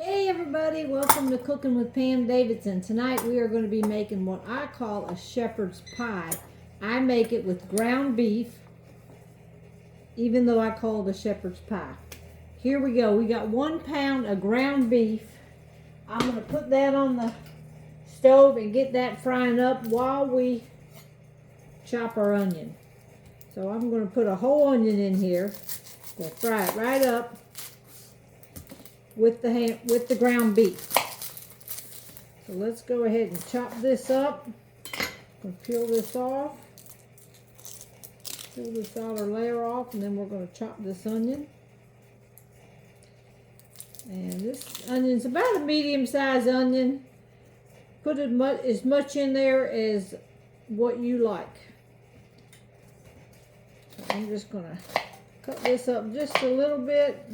Hey everybody, welcome to Cooking with Pam Davidson. Tonight we are going to be making what I call a shepherd's pie. I make it with ground beef, even though I call it a shepherd's pie. Here we go. We got 1 pound of ground beef. I'm going to put that on the stove and get that frying up while we chop our onion. So I'm going to put a whole onion in here. We'll fry it right up with the ground beef. So let's go ahead and chop this up. We'll peel this off. Peel this outer layer off, and then we're going to chop this onion. And this onion's about a medium-sized onion. Put as much in there as what you like. So I'm just going to cut this up just a little bit.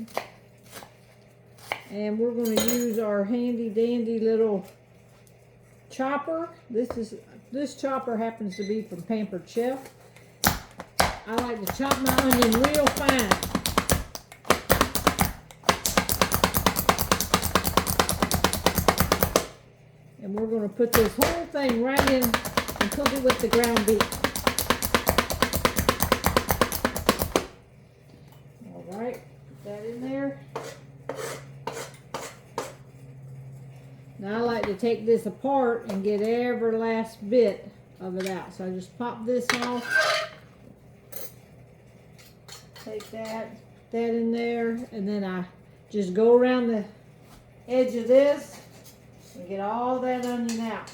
And we're going to use our handy dandy little chopper. This chopper happens to be from Pampered Chef. I like to chop my onion real fine. And we're going to put this whole thing right in and cook it with the ground beef. All right, put that in there. Now I like to take this apart and get every last bit of it out. So I just pop this off, take that in there, and then I just go around the edge of this and get all that onion out.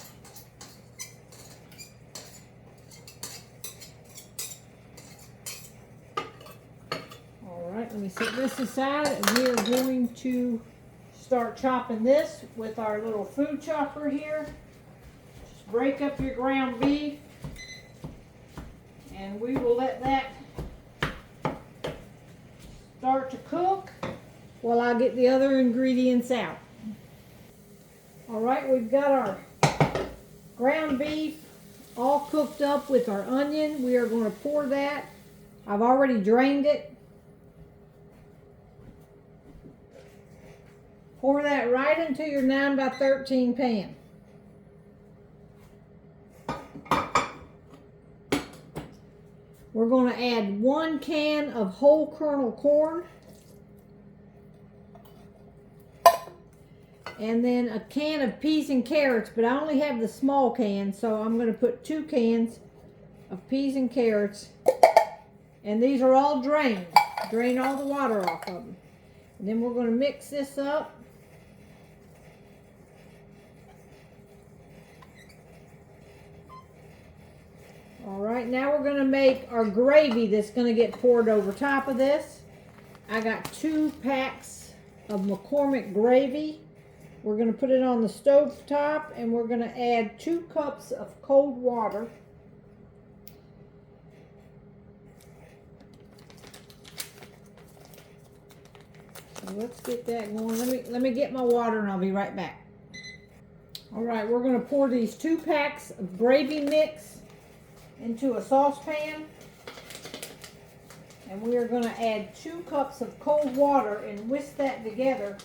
All right, let me set this aside, and we are going to start chopping this with our little food chopper here. Just break up your ground beef, and we will let that start to cook while I get the other ingredients out. All right, we've got our ground beef all cooked up with our onion. We are going to pour that. I've already drained it. Pour that right into your 9 by 13 pan. We're going to add 1 can of whole kernel corn. And then a can of peas and carrots, but I only have the small can, so I'm going to put 2 cans of peas and carrots. And these are all drained. Drain all the water off of them. And then we're going to mix this up. All right, now we're going to make our gravy that's going to get poured over top of this. I got 2 packs of McCormick gravy. We're going to put it on the stove top, and we're going to add 2 cups of cold water. So let's get that going. Let me get my water, and I'll be right back. All right, we're going to pour these 2 packs of gravy mix into a saucepan, and we are going to add 2 cups of cold water and whisk that together.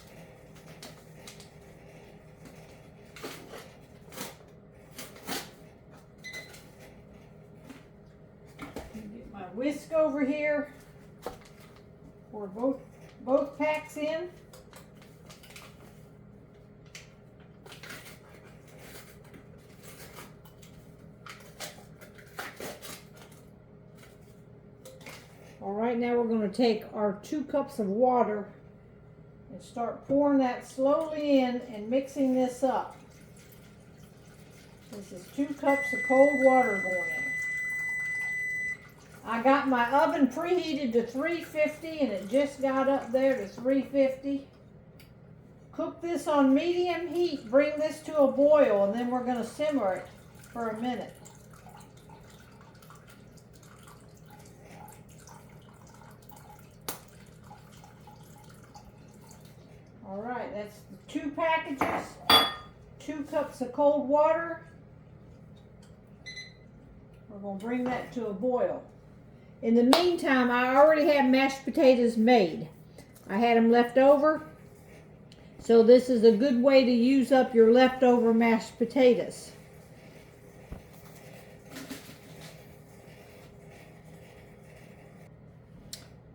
Get my whisk over here. Pour both packs in. All right, now we're going to take our 2 cups of water and start pouring that slowly in and mixing this up. This is 2 cups of cold water going in. I got my oven preheated to 350, and it just got up there to 350. Cook this on medium heat. Bring this to a boil, and then we're going to simmer it for a minute. All right, that's the 2 packages, 2 cups of cold water. We're going to bring that to a boil. In the meantime, I already have mashed potatoes made. I had them left over. So this is a good way to use up your leftover mashed potatoes.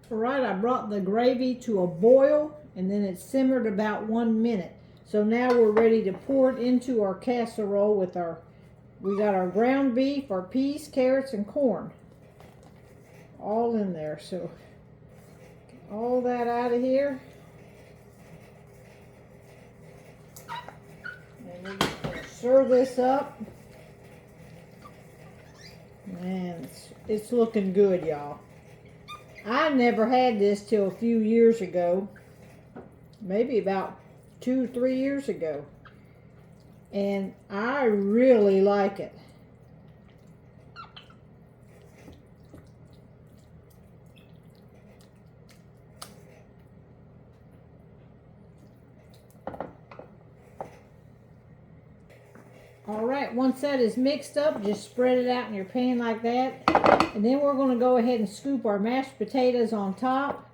Alright, I brought the gravy to a boil and then it simmered about 1 minute. So now we're ready to pour it into our casserole with we got our ground beef, our peas, carrots, and corn. All in there. So get all that out of here. And we're just going to stir this up. Man, it's looking good, y'all. I never had this till a few years ago, maybe about 2 or 3 years ago, and I really like it. All right, once that is mixed up, just spread it out in your pan like that. And then we're going to go ahead and scoop our mashed potatoes on top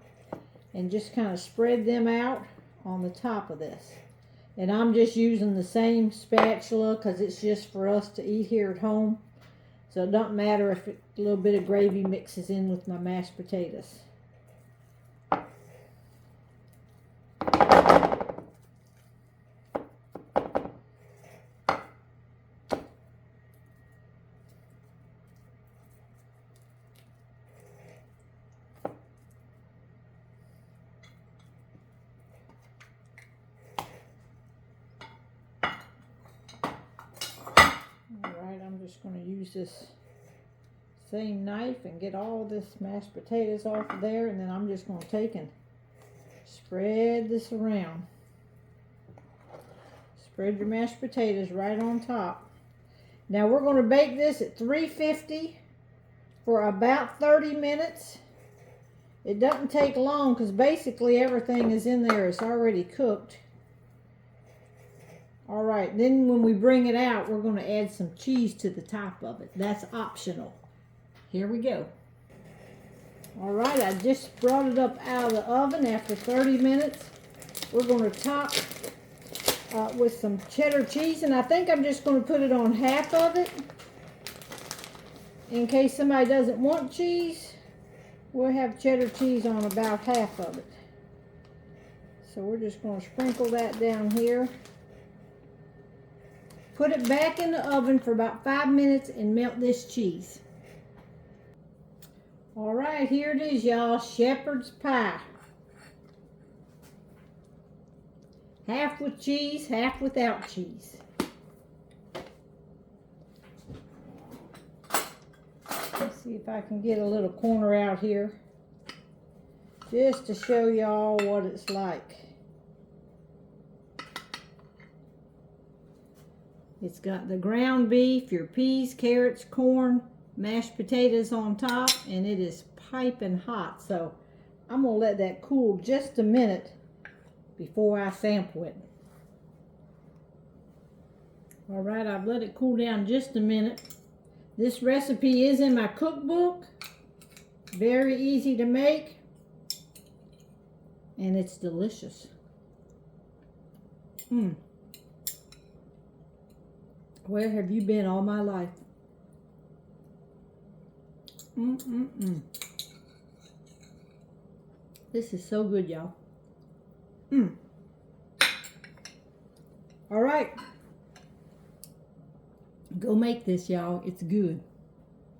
and just kind of spread them out on the top of this. And I'm just using the same spatula because it's just for us to eat here at home. So it doesn't matter if a little bit of gravy mixes in with my mashed potatoes. I'm just going to use this same knife and get all this mashed potatoes off of there, and then I'm just going to take and spread this around. Spread your mashed potatoes right on top. Now we're going to bake this at 350 for about 30 minutes. It doesn't take long because basically everything is in there. It's already cooked. All right, then when we bring it out, we're going to add some cheese to the top of it. That's optional. Here we go. All right, I just brought it up out of the oven after 30 minutes. We're going to top with some cheddar cheese, and I think I'm just going to put it on half of it. In case somebody doesn't want cheese, we'll have cheddar cheese on about half of it. So we're just going to sprinkle that down here. Put it back in the oven for about 5 minutes and melt this cheese. All right, here it is, y'all. Shepherd's pie. Half with cheese, half without cheese. Let's see if I can get a little corner out here just to show y'all what it's like. It's got the ground beef, your peas, carrots, corn, mashed potatoes on top, and it is piping hot. So I'm going to let that cool just a minute before I sample it. All right, I've let it cool down just a minute. This recipe is in my cookbook. Very easy to make, and it's delicious. Where have you been all my life? This is so good, y'all. All right. Go make this, y'all. It's good.